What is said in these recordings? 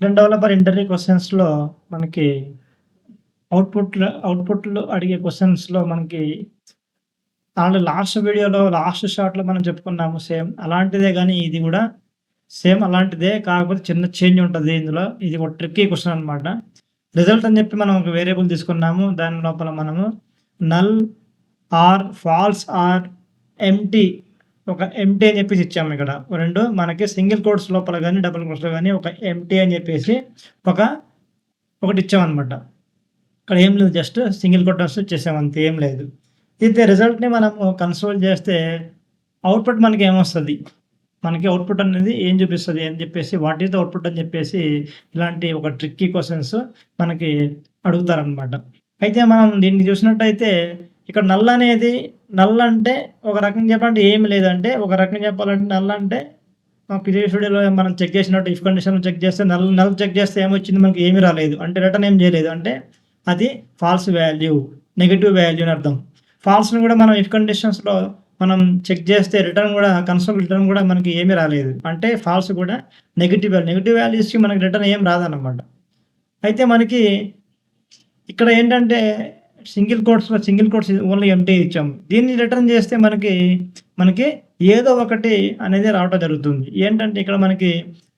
Developer interview క్వెషన్స్‌లో మనకి అవుట్‌పుట్‌లో అడిగే క్వెషన్స్‌లో మనకి లాస్ట్ వీడియోలో లాస్ట్ షాట్‌లో మనం చెప్పుకున్నాము సేమ్. అలాంటిదే గానీ ఇది గూడా సేమ్ అలాంటిదే. కాకపోతే చిన్న చేంజ్ ఉంటది ఇందులో. ఇది ఒక ట్రిక్కీ క్వెషన్ అన్నమాట. రిజల్ట్ అని చెప్పి మనం ఒక వేరియబుల్ తీసుకున్నాము. దాని లోపల మనము null or false or empty ఒక ఎంప్టీ అని చెప్పేసి ఇచ్చాము ఇక్కడ. 2 మనకి సింగిల్ కోట్స్ లోపల గాని, డబుల్ కోట్స్‌లో గాని ఒక ఎంప్టీ అని చెప్పేసి ఒక ఒకటి ఇచ్చామన్నమాట. ఇక్కడ ఏం లేదు, జస్ట్ సింగిల్ కోటర్స్ ఇచ్చేసాం అంతే, ఏం లేదు. అయితే రిజల్ట్‌ని మనము కన్సోల్ చేస్తే అవుట్‌పుట్ మనకి ఏమొస్తది? మనకి అవుట్‌పుట్ అనేది ఏం చూపిస్తది అని చెప్పేసి వాట్ ఈస్ ద అవుట్‌పుట్ అని చెప్పేసి ఇలాంటి ఒక ట్రిక్కీ క్వెషన్స్ మనకి అడుగుతారనమాట. అయితే మనం దీన్ని చూసినట్టయితే ఇక్కడ నల్ అంటే ఒక రకంగా చెప్పాలంటే ఏమి లేదంటే, ఒక రకంగా చెప్పాలంటే నల్ అంటే ప్రీవియస్ వీడియోలో మనం చెక్ చేసినట్టు ఇఫ్ కండిషన్‌లో చెక్ చేస్తే నల్ చెక్ చేస్తే ఏమొచ్చింది, మనకి ఏమి రాలేదు. అంటే రిటర్న్ ఏం చేయలేదు. అంటే అది ఫాల్స్ వాల్యూ, నెగెటివ్ వాల్యూ అని అర్థం. ఫాల్స్‌ని కూడా మనం ఇఫ్ కండిషన్స్‌లో మనం చెక్ చేస్తే కన్సోల్ రిటర్న్ కూడా మనకి ఏమీ రాలేదు. అంటే ఫాల్స్ కూడా నెగెటివ్ వాల్యూస్‌కి మనకి రిటర్న్ ఏం రాదన్నమాట. అయితే మనకి ఇక్కడ ఏంటంటే సింగిల్ కోట్స్ ఓన్లీ ఎంప్టీ ఇచ్చాము. దీన్ని రిటర్న్ చేస్తే మనకి ఏదో ఒకటి అనేది రావటం జరుగుతుంది. ఏంటంటే ఇక్కడ మనకి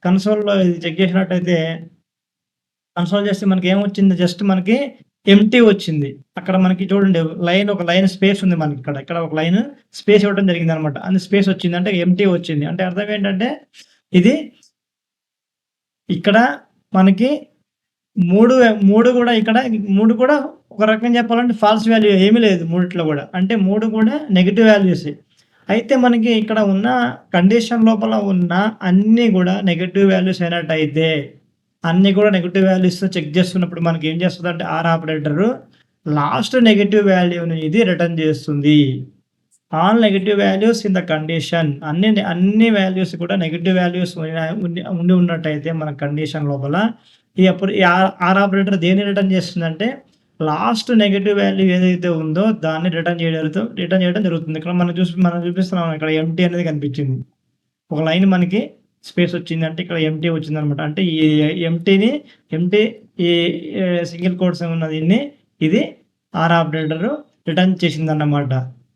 కన్సోల్‌లో ఇది చెక్ చేసినట్టయితే కన్సోల్ చేస్తే మనకేమొచ్చింది, జస్ట్ మనకి ఎంప్టీ వచ్చింది. అక్కడ మనకి చూడండి ఒక లైన్ స్పేస్ ఉంది మనకిక్కడ. ఇక్కడ ఒక లైన్ స్పేస్ ఇవ్వడం జరిగిందనమాట. అందు స్పేస్ వచ్చింది. అంటే ఎంప్టీ వచ్చింది. అంటే అర్థం ఏంటంటే ఇది ఇక్కడ మనకి 3 కూడా ఇక్కడ 3 కూడా ఒక రకంగా చెప్పాలంటే ఫాల్స్ వాల్యూ ఏమీ లేదు మూడిట్లో గూడా. అంటే 3 కూడా నెగెటివ్ వాల్యూసే. అయితే మనకి ఇక్కడ ఉన్న కండిషన్ లోపల ఉన్న అన్నీ గూడా నెగెటివ్ వాల్యూస్ అయినట్టయితే, అన్నీ కూడా నెగెటివ్ వాల్యూస్‌తో చెక్ చేస్తున్నప్పుడు మనకేం చేస్తదంటే ఆర్ ఆపరేటరు లాస్ట్ నెగెటివ్ వాల్యూని ఇది రిటర్న్ చేస్తుంది. All negative values in the condition అన్ని వాల్యూస్ కూడా నెగెటివ్ వాల్యూస్ ఉండి ఉన్నట్టయితే మన కండిషన్ లోపల అప్పుడు ఈ ఆర్ ఆపరేటర్ దేన్ని రిటర్న్ చేస్తుందంటే లాస్ట్ నెగెటివ్ వాల్యూ ఏదైతే ఉందో దాన్ని రిటర్న్ చేయడం జరుగుతుంది. ఇక్కడ మనం చూపిస్తున్నాం, ఇక్కడ ఎంప్టీ అనేది కనిపించింది. ఒక లైన్ మనకి స్పేస్ వచ్చిందంటే ఇక్కడ ఎంప్టీ వచ్చిందనమాట. అంటే ఈ ఎంప్టీ ఈ సింగిల్ కోట్స్ ఉన్న దీన్ని ఇది ఆర్ ఆపరేటర్ రిటర్న్ చేసిందన్నమాట.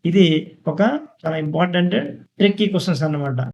ఇది ఒక చాలా ఇంపార్టెంట్ ట్రిక్కీ క్వెషన్స్ అన్నమాట.